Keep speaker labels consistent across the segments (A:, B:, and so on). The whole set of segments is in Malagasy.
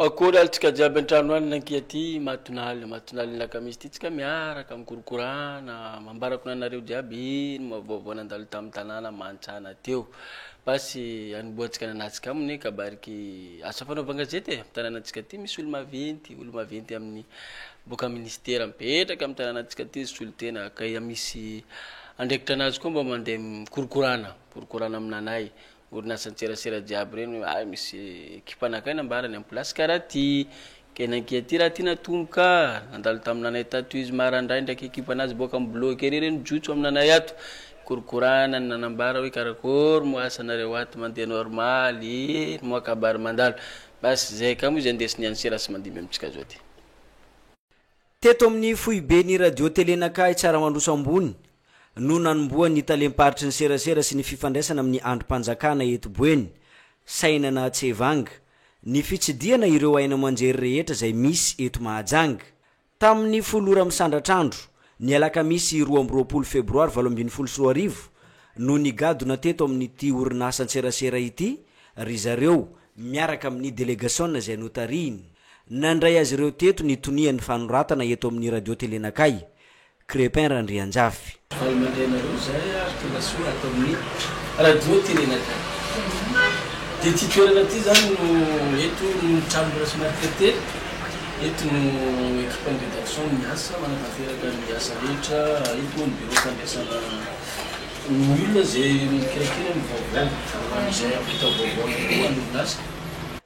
A: akory alitsika jiaby an-trano any nankia ty matinaly lakamisy ty tsika miaraka mikorokorana mambarako nanareo jiaby ino mavaovao nandalo tamin'ny tanàna mantsana teo basy aniboatsika nanatsika aminy kabariky asa fanaovana gazety tanànatsika ty misy olo maventy amin'ny boka ministera mipetraka amin'ny tanànatsika ty solo tena kay misy andraikitra anazy koa mba mandeha mikorokorana aminanay orinasa antserasera jiaby reny ay misy ekipanakay nambarany amin'ny plasy karaha ty kenankia ty raha ty natomboka nandalo taminanay tato izy marandray ndraiky ekipanazy boka amin'ny bloke ery reny jotso aminanay ato korokorana nanambara hoe karakory mo asanareo ato mandeha normaly mo akabary mandalo basy zay ka moa izy andesiny ansera sy mandimy amitsika zao ty
B: teto amin'ny foibe ny radio telenakay tsara mandroso ambony no nanomboa ny talemparitra ny serasera sy ny fifandraisana amin'ny androm-panjakana eto boeny sainana tsevanga ny fitsidiana ireo aina manjery rehetra zay misy eto mahajanga tamin'ny folora misandratrandro ny alakamisy 12 febroary 2024 no nigadona teto amin'ny ty orinasa antserasera ity ry zareo miaraka amin'ny délégation zay notariny nandray azy ireo teto ny tonian'ny fanoratana eto amin'ny radio telenakay Crépin Randrianjafy
A: valmandrainareo zay articulation ato amin'ny radio telenakay de ty toerana ty zany no eto no trano somary eto no équipe de rédaction miasa manatanteraka ny asa rehetra eto ny bureau fandraisana ny olona zay mikirakira mivaovao am'izay ampita vaovao koa an'orinasa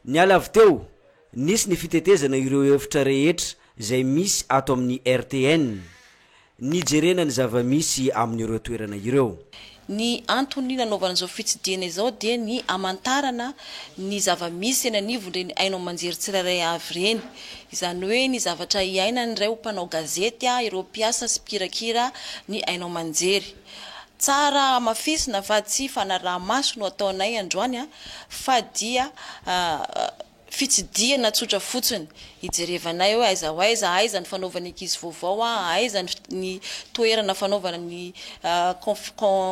B: ny alavy teo nisy ny fitetezana ireo hevitra rehetra zay misy ato amin'ny RTN ny jerena ny zava-misy amin'ireo toerana ireo
C: ny antony nanaovana zao fitsidiana izao dia ny amantarana ny zava-misy eny anivo ndreny ainao manjery tsirairay avy reny izany hoe ny zavatra iaina ny ray ho mpanao gazety ireo mpiasa sy mpirakira ny ainao manjery tsara mafisina fa tsy fanaraha-maso no ataonay androany fa dia fitsidiana tsotra fotsiny ijerevanay hoe aiza ny fanaovana ankizy vaovao aiza ny toerana fanaovana ny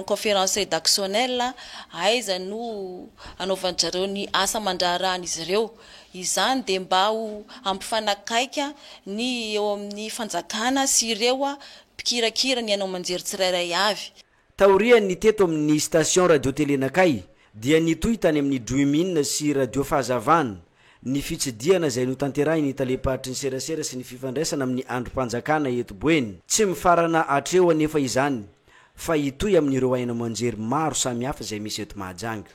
C: conférence rédactionnelle aiza no anaovanjareo ny asa mandrarahana izy ireo izany de mba ho ampifanakaika ny eo amin'ny fanjakana sy ireo mpikirakira ny anao manjery tsirairay avy
B: taoriany teto amin'ny station radio telenakay dia nitoy tany amin'ny Djuimine sy radio fahazavana ny fitsidiana zay no tanterahiny talepatry ny serasera sy ny fifandraisana amin'ny androm-panjakana eto boeny tsy mifarana atreo anefa izany fa itoy amin'ireo aina manjery maro samihafa zay misy eto mahajanga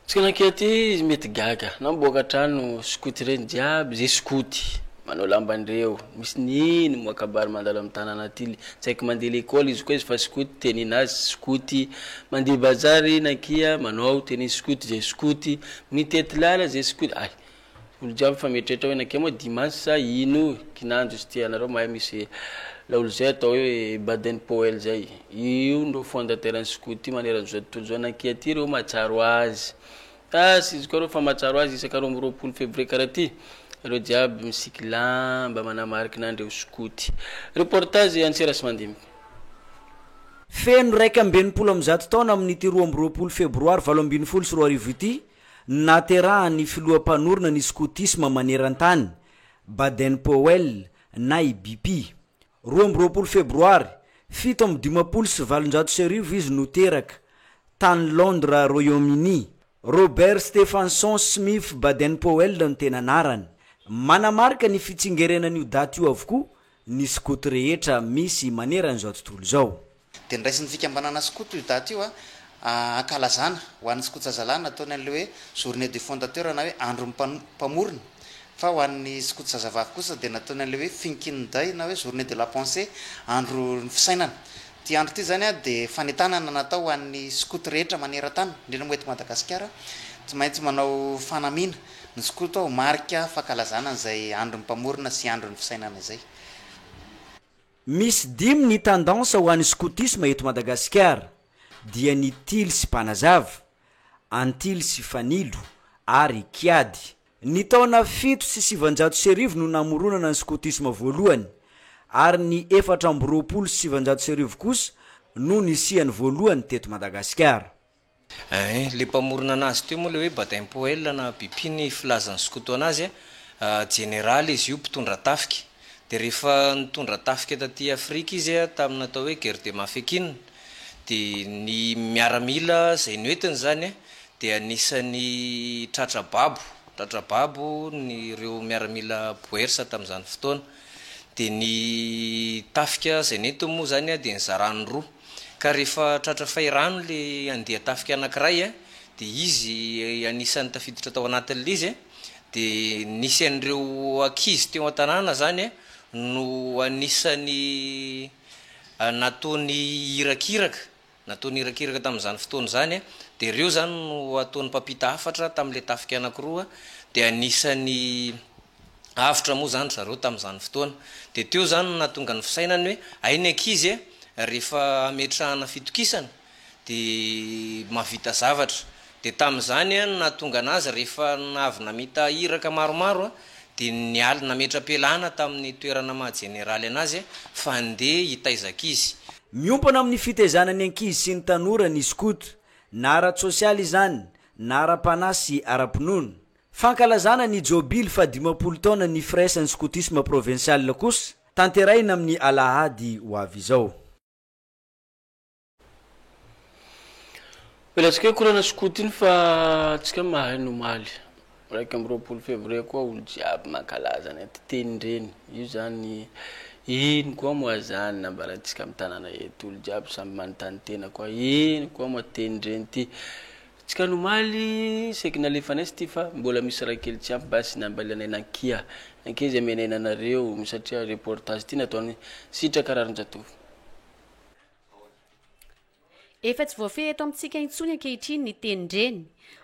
A: tsika nankia ty mety gaga namboaka trano skoty reny jiaby zay skoty manao lambandreo misy nino moakabary mandalo amin'ny tanàna ty tsaiky mandeha l'école izy koa izy fa skoty teninazy skoty mandeha bazary nankia manao teny skoty zay skoty mitety lala zay skoty ay olo jiaby fa mieritreritra hoe nankia moa dimanche sa ino kinandro izy ty anareo mahay misy laolo zay atao hoe Baden Powell zay io ndo fondateur ny skoty maneran'izao tontolo zao nankia ty reo mahatsaro azy tasy izy koa reo fa mahatsaro azy isaka 20 février karaha ty reo jiaby misiky lamba manamariky nandreo skoty reportage antsera sy mandimy
B: feno raiky ambenipolo am'zato taona amin'ny ty 20 febroary 2024 ity naterahany filoha-panorona ny skotisme maneran-tany Baden Powell na IBP 20 febroary 7:20 izy noteraka tany Londres Royaume-Uni Robert Stephenson Smith Baden Powell no tena anarany manamarika ny fitsingerenan'io daty io avokoa ny skoty rehetra misy maneran'izao tontolo zao
D: de ndraisin'ny fikambanana skoty io daty io ankalazana ho an'ny skoty zazalahy ataony an'le hoe journée du fondateur na hoe andro mpamorona fa ho an'ny skoty zazavavy kosa de nataony an'le hoe finkin-day na hoe journée de la pensée andro ny fisainana ty andro ty zany de fanetanana natao ho an'ny skoty rehetra maneran-tany indrindra moa eto Madagasikara tsy maintsy manao fanamina ny skoty ao marika fankalazana zay andro mpamorona sy andro ny fisainana zay
B: misy dimy ny tendance ho an'ny skotisme eto Madagasikara dia ny tily sy mpanazava antily sy fanilo ary kiady ny taona 7 sy 790 no namoronana ny skotisme voalohany ary ny 420 sy 790 kosa no nisiany voalohany teto Madagasikara
E: Le mpamorona anazy teo moa le hoe bataim poel na bipiny filazany skoto anazy generaly izy io mpitondra tafika de rehefa nitondra tafika taty Afrika izy tamina atao hoe guerre de Mafeking de ny miaramila zay noetiny zany de anisany tratrababo ny reo miaramila boersa tam'izany fotoana de ny tafika zay nety moa zany de nizarany roa ka rehefa tratra fairano le andeha tafika anankiray de izy anisany tafiditra tao anatin'le izy de nisy an'ireo akizy teo an-tanàna zany no anisany nataony irakiraka tam'izany fotoana zany de reo zany no ataony mpampita hafatra tam'le tafika anankiroa de anisany avitra moa zany zareo tam'izany fotoana de teo zany natonga ny fisainany hoe ainy akizy rehefa ametrahana fitokisana de mavita zavatra de tam'izany natonga anazy rehefa navy namita iraka maromaro de nialy nametra-pelana tamin'ny toerana mahajeneraly anazy fa andeha hitaizaka izy
B: miompana amin'ny fitezanany ankizy sy ny tanora ny skoto na ara-tsosialy izany na ara-panasy ara-pinono fankalazana ny jobily fa 50 taona ny fraisan'ny skotisme provincial kosa tanteraina amin'ny alahady ho avy izao
A: Elatsika hoe korana skoty iny fa tsika mahay nomaly raiky amby 20 février koa olo jiaby mankalaza ny tenireny io zany ino koa moa zany nambarantsika amin'ny tanàna eto olo jiaby samby manontany tena koa ino koa moa tenireny ty tsika nomaly seky nalefanay ty fa mbola misy raha kely tsy ampy basy nambalianay nankia izy amenay anareo satria reportage ty nataony sitraka rarin-jatovo
F: efa tsy voafehy eto amintsika intsony ankehitriny ny tenindreny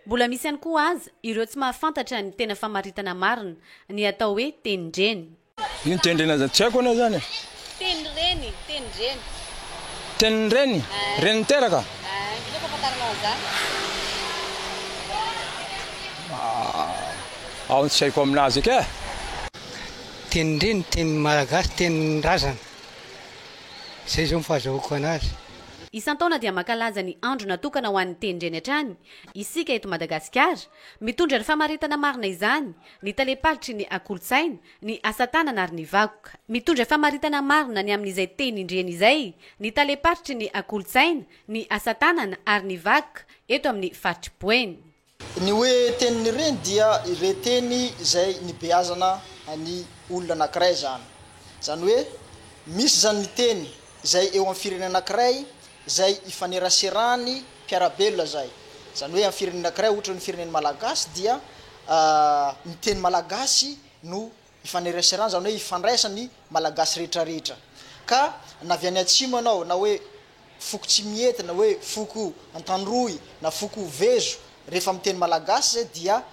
F: mbola misy ihany koa aza ireo tsy mahafantatra ny tena famaritana marina ny atao hoe tenindreny
G: ino tenindreny aza tsy haiko anao zany
F: tenireny
G: tenindreny reny teraka ao tsy haiko aminazy ake
H: tenindreny teny malagasy teninrazana zay zao mifahazahoko anazy
F: isan-taona dia mankalaza ny andro natokana ho an'ny tenindreny hatrany isika eto Madagasikara mitondra ny famaritana marina izany ny taleparitry ny akolotsaina ny asatanana ary ny vakoka mitondra famaritana marina ny amin'izay tenindreny izay ny taleparitry ny akolotsaina ny asatanana ary ny vakoka eto amin'ny faritry Boeny
I: ny hoe tenireny dia reteny zay nibeazana ny olona anankiray zany hoe misy zany ny teny zay eo amin'ny firenena anankiray zay ifaneraserany mpiarabelona zany hoe amin'ny firenena anankiray ohatra ny firenena malagasy dia ny teny malagasy no ifaneraserany zany hoe ifandraisany malagasy rehetrarehetra ka na avy any atsimo anao na hoe foko tsy miety na hoe foko antandroy na foko vezo rehefa amin'ny teny malagasy zay dia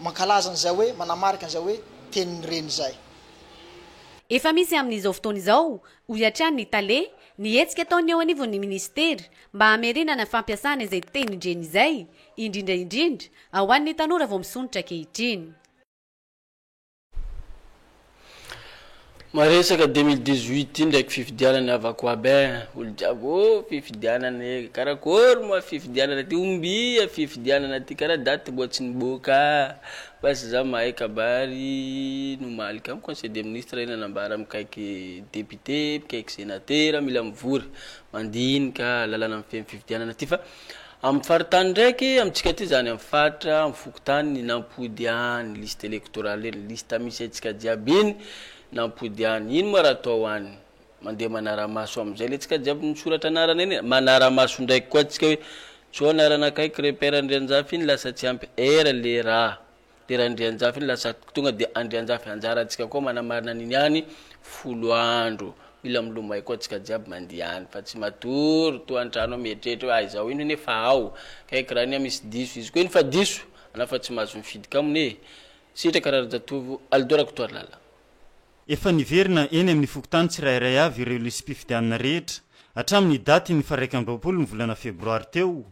I: mankalaza an'izay hoe manamarika an'izay hoe tenireny zay
F: efa misy amin'izao fotoana izao hoatrany ny tale ny hetsika ataony eo anivon'ny ministera mba hamerinana fampiasana izay tenindreny izay indrindra ao an'ny tanora vao misonitra kehitriny
A: maresaka 2018 ndraiky fifidianany avako aby olo jiaby fifidianany karakory moa fifidianana ty ombia fifidianana ty karaha daty mbo tsy niboka basy za mahay kabary nomalika amin'ny conseil des ministres ina nambara mikaiky député mikaiky sénateur mila mivory mandinika lalana amin'ny fifidianana ty fa amin'ny faritany ndraiky amitsika ty zany amin'ny faritra amin'ny fokotany nampody any liste électorale liste misy atsika jiaby iny nampody any ino moa raha atao any mandeha manaramaso am'izay le tsika jiaby nisoratra anarana eny manaramaso ndraiky koa tsika hoe tsoa anaranakaiky repère Andrianjafy iny lasa tsy ampy era le raha le Andrianjafy iny lasa tonga de Andrianjafy anjara atsika koa manamarina an'iny any 10 andro mila milomay koa tsika jiaby mandeha any fa tsy matory to antrano mieritreritra hoe izao ino nefa ao kaiky raha iny misy diso izy koa iny fa diso anafa tsy mahazo mifidy kamone sitraka raha-jatovo Aldora Kotoarlala
J: efa niverina eny amin'ny fokotany tsirairay avy ireo lisy mpifidianana rehetra hatramin'ny daty ny 1 ny volana febroary teo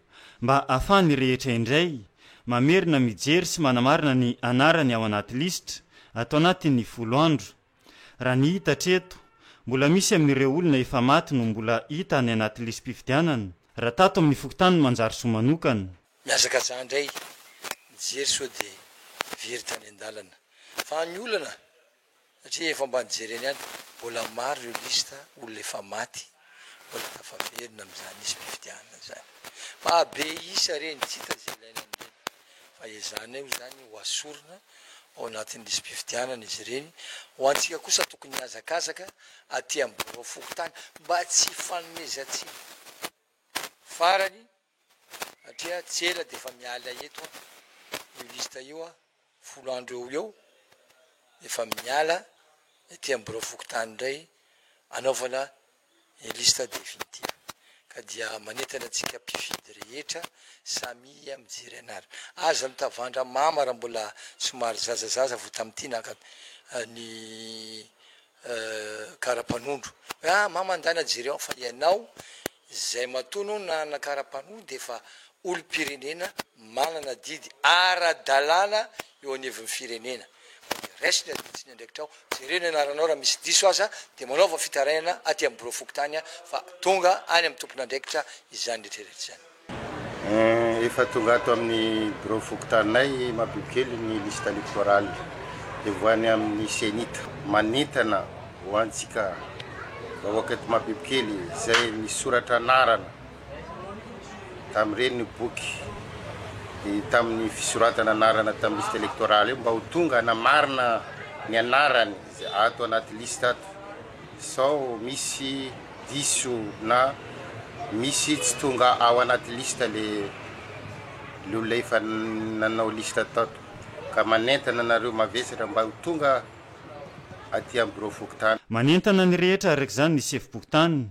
J: mba ahafahany rehetra indray mamerina mijery sy manamarina ny anarany ao anaty listra atao anatin'ny 10 andro raha ny hita treto mbola misy amin'ireo olona efa maty no mbola hita any anaty lisy mpifidianana raha tato amin'ny fokotany no manjary soa manokana.
K: Miazaka zandray jery so de very tany an-dalana fa ny olana satria efa mba nijereny any mbola maro reo lista olona efa maty mbola tafaverina am'izany isy mpifidianana zany mahabe isa reny tsy hita zay ilaina am'reny fa izany eo zany ho asorona ao anatin'ny lisy mpifidianana izy reny ho antsika kosa tokony hiazakazaka aty am'boro fokotany mba tsy fanomezantsy farany satria tsela de efa miala eto io lista io a 10 andro eo efa miala ety am'boro fokotany ndray anaovana lista definitive ka dia manentana antsika mpifidy rehetra samy mijery anary aza mitavandra mama raha mbola somary zazazaza vo tam'ity naka ny karapanondro mama andana jery ao fa ianao zay matono na nakarapanondro de fa olo-pirenena manana didy ara-dalàna eo aneviny firenena resiny aditsiny andraikitra ao jereny anaranao raha misy diso aza de manaova fitarainana aty amin'ny boro fokotany fa tonga any amin'ny tompona andraikitra izany rehetrarehetra zany
L: efa tonga ato amin'ny boro fokotanay mabibikely ny liste électorale de voany amin'ny senita manentana ho antsika vahoaka eto mabibikely zay misoratra anarana tam'ireny boky de tamin'ny fisoratana anarana tamin'ny liste électorale io mba ho tonga namarina ny anarany zay ato anaty liste ato sao misy diso na misy tsy tonga ao anaty liste le olona efa nanao liste tato ka manentana nareo mavesatra mba ho tonga aty amin'ny boro fokotany
J: manentana ny rehetra araka zany ny sefim-pokotany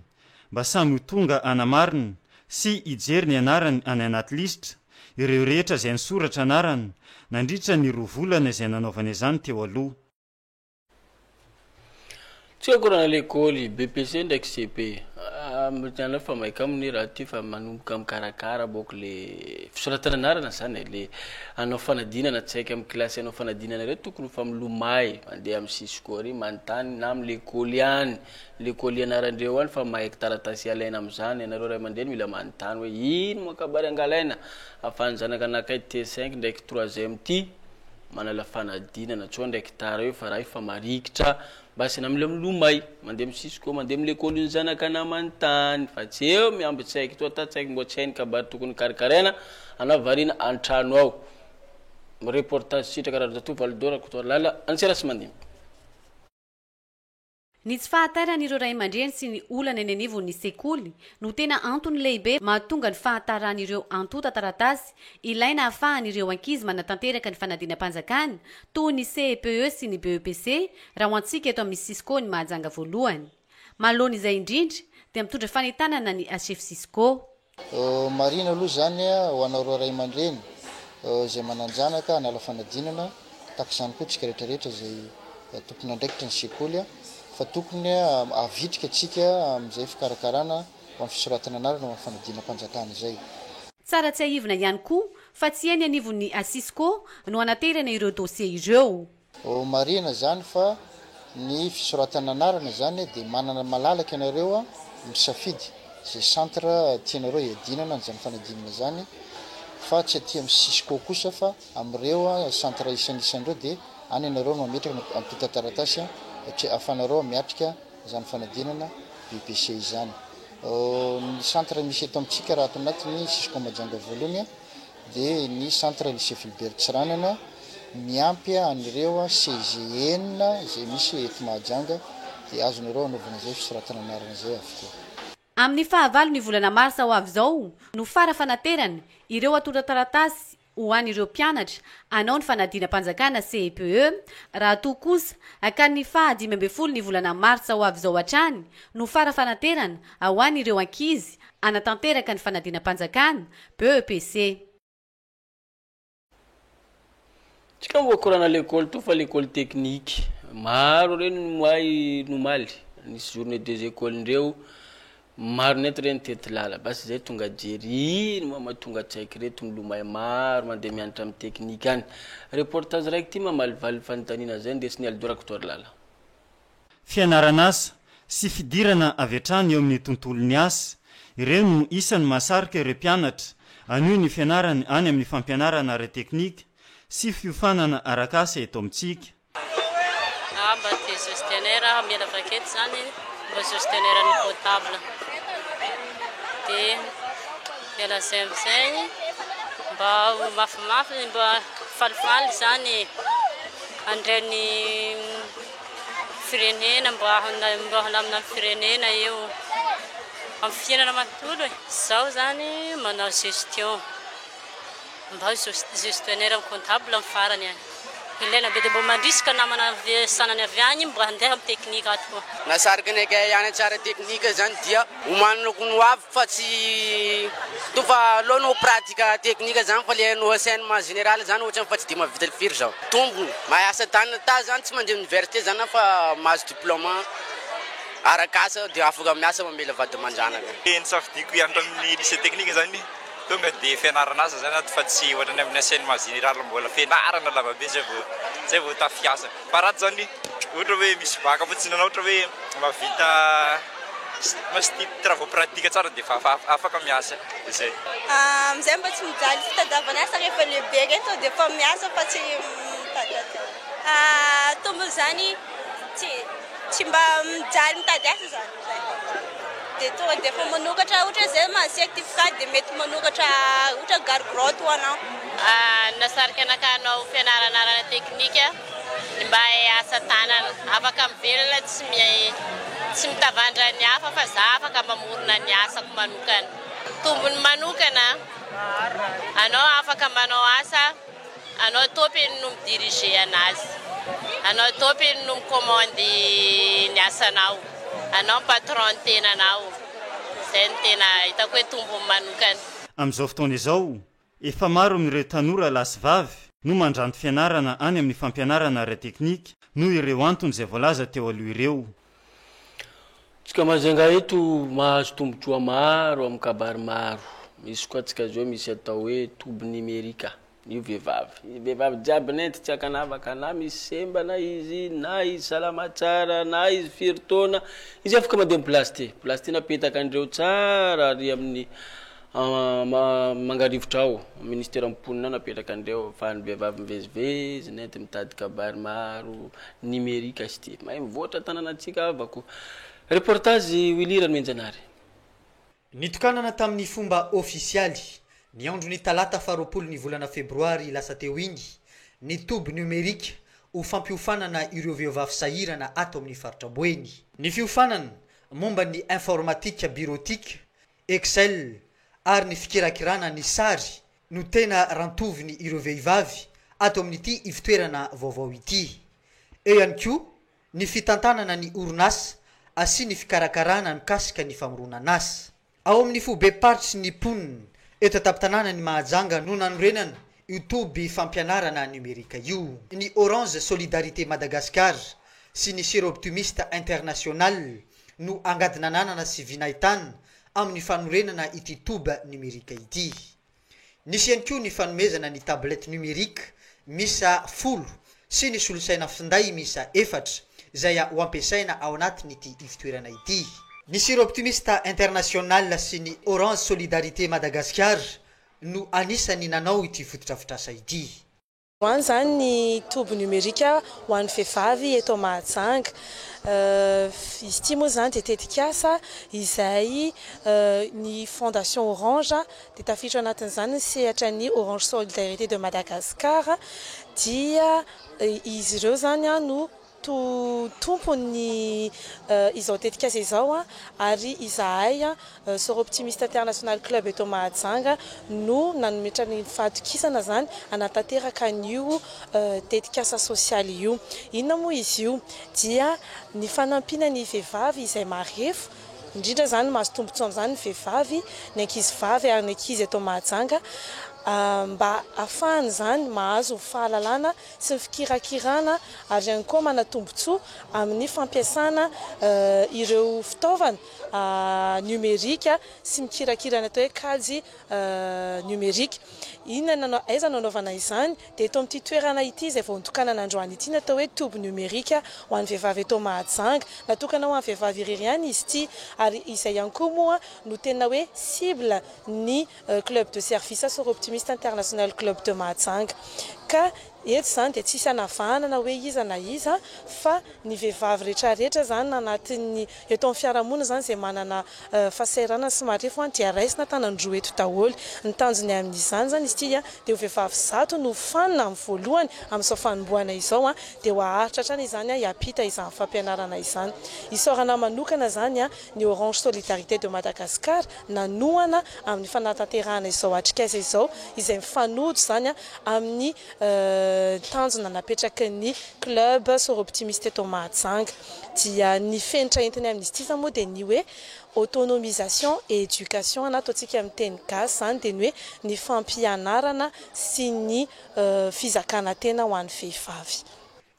J: mba samy ho tonga anamarina sy ijery ny anarany any anaty listra ireo rehetra izay nisoratra anarany nandritra ny roa volana izay nanaovana izany teo aloha
A: tsy akorana lekôly BPC ndraiky CP miana fa maika amin'ny raha ty fa manomboka mikarakara boko le fisoratana anarana zany le anao fanadinana tsy haika amin'ny kilasy anao fanadinana reo tokony fa milomay mandeha amin'ny siskory manontany na amin'ny lekôly any lekôly anarandreo any fa mahaiky taratasy alaina am'izany anareo ray aman-dreny mila manontany hoe ino moakabary angalaina afany zanaka anakay T5 ndraiky 3e ty manala fanadinana tsoa ndraiky tara io fa raha io fa marikitra basi na mila milomay mandeha misisiko mandeha milekôly ny zanaka namanontany fa tsy eo miamby tsaiky toa ta tsaiky mbo tsy hainy kabary tokony karakaraina anao varina antrano ao reportage sitraka raha zato validora kotoa lala ansera sy mandimy
F: ny tsy fahatarany ireo ray aman-dreny sy ny olana eny anivo ny sekoly no tena antony lehibe mahatonga ny fahatarany ireo antota taratasy ilaina ahafahan'ireo ankizy manatanteraka ny fanadina-panjakany toy ny CPE sy ny BEPC raha ho antsika eto amin'ny Cisco ny mahajanga voalohany malohana izay indrindra dia mitondra fanentanana ny chef Cisco
I: marina aloha zany ho anao roa ray aman-dreny zay mananjanaka anala fanadinana taka izany koa tsika rehetrarehetra zay tompony andraikitra ny sekoly fa tokony avitrika atsika amin'izay fikarakarana ho amin'ny fisoratana anarana ho amin'ny fanadinam-panjakana izay
F: tsara tsy ahivina ihany koa fa tsy eny anivon'ny Cisco no anaterana ireo dossier ireo
I: marina zany fa ny fisoratana anarana zany dia manana malalaka ianareo misafidy zay centre tianareo iadinana an'izany fanadinana zany fa tsy aty amin'ny Cisco kosa fa amin'ireo centre isanisan'ireo dia any ianareo no mametraka ampita taratasy afanareo miatrika zany fanadinana BPC izany ny centre misy eto amintsika raha ato anatin'ny Cisco Majanga voalohany dia ny centre lycée Philibert Tsiranana miampy anireo CGN zay misy eto Mahajanga dia azonareo anaovana zay fisoratana anarana zay avokoa
F: amin'ny fahavalo ny volana marsa ho avy zao no fara fanaterana ireo atota taratasy ho an'ireo mpianatra anao ny fanadina-panjakana CPE raha toa kosa ka ny faha 15 ny volana marsa ho avy zao hatrany no fara fanaterana ho an'ireo ankizy anatanteraka ny fanadina-panjakana BEPC
A: tsika mboakorana lekôly to fa lekôly tekniky maro reny moay nomaly nisy journée des écoles ndreo maro neto reny tety lala basi zay tonga jery no mahatonga tsaiky reto milomay maro mandeha mianatra amin'ny teknika any reportage raiky ty mamalivaly fanontaniana zay ndesiny alidorako toary lala
J: fianarana asa sy fidirana avy hatrany eo amin'ny tontolony asa ireo no isan'ny mahasarika ireo mpianatra anio ny fianarany any amin'ny fampianarana ara teknika sy fiofanana arakasa eto amintsika.
M: Mba te gestionnaire miala vaketo zany mba gestionnaire ny potable dia miala zay amizay mba mafimafy mba falifaly zany andreny firenena mba halamina firenena eo amin'ny fiainana manontolo izao zany manao gestion mba gestionnaire amin'ny comptable amin'ny farany any ilaina be dia mba mandrisika namana sanany avy any mba handeha amin'ny teknika ato koa.
N: Nasarika ny akay any tsara teknika zany dia homaniko no avy fa tsy tofa aloha no pratika teknika zany fa le no enseignement général zany ohatrany fa tsy dia mavita firy zao. Tombony mahay asa tanana ta zany tsy mandeha université zany fa mahazo diplôme arakasa dia afaka miasa mamela vady aman-janaka.
O: Nisafidiko hianatra amin'ny lycée technique zany tonga dia fianarana asa zany ato fa tsy ohatrany amin'ny enseignement général mbola fianarana lavabe zay vao tafiasa fa raha zany ohatra hoe misy baka fotsiny anao ohatra hoe mavita masty travaux pratique tsara dia afaka miasa izay.
P: Amizay mba tsy mijaly fitadiavana asa rehefa lehibe reto dia fa miasa fa tsy mitady tombony zany tsy mba mijaly mitady asa zany dia tonga dia efa manokatra ohatra zay ma certificat dia mety manokatra ohatra gargrotte ho anao.
M: Nasarika anaka anao fianarana arana teknika mba asa tanana afaka mivelona tsy mitavandra ny hafa fa za afaka mamorona ny asako manokana. Tombony manokana anao afaka manao asa anao topiny no midirige anazy anao topiny no micommande ny asanao anao patron tenanao zay ny tena hitako hoe tombony manokana.
J: Amin'izao fotoana izao efa maro amin'ireo tanora lasy vavy no mandranto fianarana any amin'ny fampianarana ara teknika noho ireo antony izay voalaza teo aloha ireo.
A: Tsika mazanga eto mahazo tombontsoa maro amin'ny kabary maro. Misy koa tsika zao misy atao hoe tobo numerika. Io vehivavy jiaby nenty tsy akanavaka na misy semba na izy salama tsara na izy firy taona izy afaka mandeha amin'ny plasty napetaka andreo tsara ary amin'ny mangarivotra ao ministère mponina napetraka andreo fa ny vehivavy mivezivezy nenty mitady kabary maro numerika sy ty mahay mivoatra tananatsika avako. Reportage Wilira Menjanary.
Q: Nitokanana tamin'ny fomba ofisialy ny andro ny talata faharoapolo ny volana febroary lasa teo iny ny tobo numerika ho fampiofanana ireo vehivavy sahirana ato amin'ny faritra Boeny. Ny fiofanana momba ny informatika bureautique, Excel ary ny fikirakirana ny sary no tena rantoviny ireo vehivavy ato amin'ity ivitoerana vaovao ity. Eo ihany koa ny fitantanana ny orinasa asi ny fikarakarana mikasika ny famoronana asa. Ao amin'ny fobe party ny ponina eto taptanana ny mahajanga no nanorenana io toby fampianarana numerika io. Ny Orange Solidarité Madagascar sy ny Sir Optimiste International no angadinanana sy vinaitana amin'ny fanorenana ity toba numerika ity. Nisy ihany koa ny fanomezana ny tablette numerika misa 10 sy ny solosaina finday misa 4 zay ho ampiasaina ao anatin'ity ivitoerana ity. Ny Sir Optimiste International sy ny Orange Solidarité Madagascar no anisany nanao ity fototrafitrasa ity.
R: Hoany zany ny tobo numerika ho an'ny vehivavy eto Mahajanga. Izy ity moa zany dia tetikasa izay ny Fondation Orange dia tafiditra anatin'izany sehatra ny Orange Solidarité de Madagascar dia izy ireo zany no tompony izao tetikasa izao ary izahay Sir Optimiste International Club eto Mahajanga no nanometra ny fahatokisana zany anatanteraka an'io tetikasa sosialy io. Inona moa izy io dia ny fanampiana ny vehivavy izay marefo indrindra zany mahazo tombontsoa amin'izany ny vehivavy ny ankizy vavy ary ny ankizy eto Mahajanga mba afahany zany mahazo fahalalana sy ny fikirakirana ary ihany koa manatombotsoa amin'ny fampiasana ireo fitaovana numerika sy mikirakirana atao hoe kajy numerika. Inona aiza nanaovana izany dia eto amin'ity toerana ity izay vao nitokanana androany ity natao hoe toby numerika ho an'ny vehivavy eto Mahajanga, natokana ho an'ny vehivavy irery ihany izy ity ary izay ihany koa moa no tena hoe cible ny club de service Soro Optimiste International Club de Mahajanga. Ka eto zany dia tsisy anavahana hoe iza na iza fa ny vehivavy rehetrarehetra zany anatin'ny eto amin'ny fiarahamonina zany izay manana fahasairana sy marefo dia raisina tanandroa eto daholo. Ny tanjony amin'izany zany izy ity dia ho vehivavy zato no fanina amin'ny voalohany amin'izao fanombohana izao dia ho aharitra hatrany izany hiampita izany fampianarana izany. Isaorana manokana zany ny Orange Solidarité de Madagascar nanohana amin'ny fanatanterahana izao atrikaiza izao izay mifanojo zany amin'ny tanjona napetraky ny club Soro Optimiste eto Mahajanga. Dia ny fenitra entiny amin'izy ity zany moa dia ny hoe autonomisation et éducation ataontsika amin'ny teny gasy zany dia ny hoe ny fampianarana sy ny fizakana tena ho an'ny vehivavy.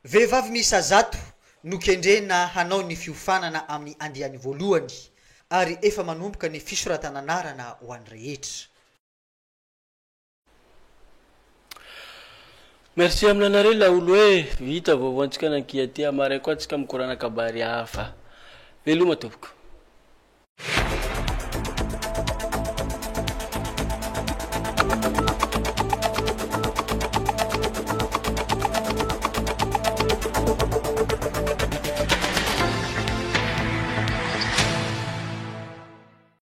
Q: Vehivavy misa zato no kendrena hanao ny fiofanana amin'ny andiany voalohany ary efa manomboka ny fisoratana anarana ho an'ny rehetra.
A: Merci aminanareo la olo hoe vita vaovaontsika nankia ty amara koa antsika mikorana kabary hafa veloma tompoko.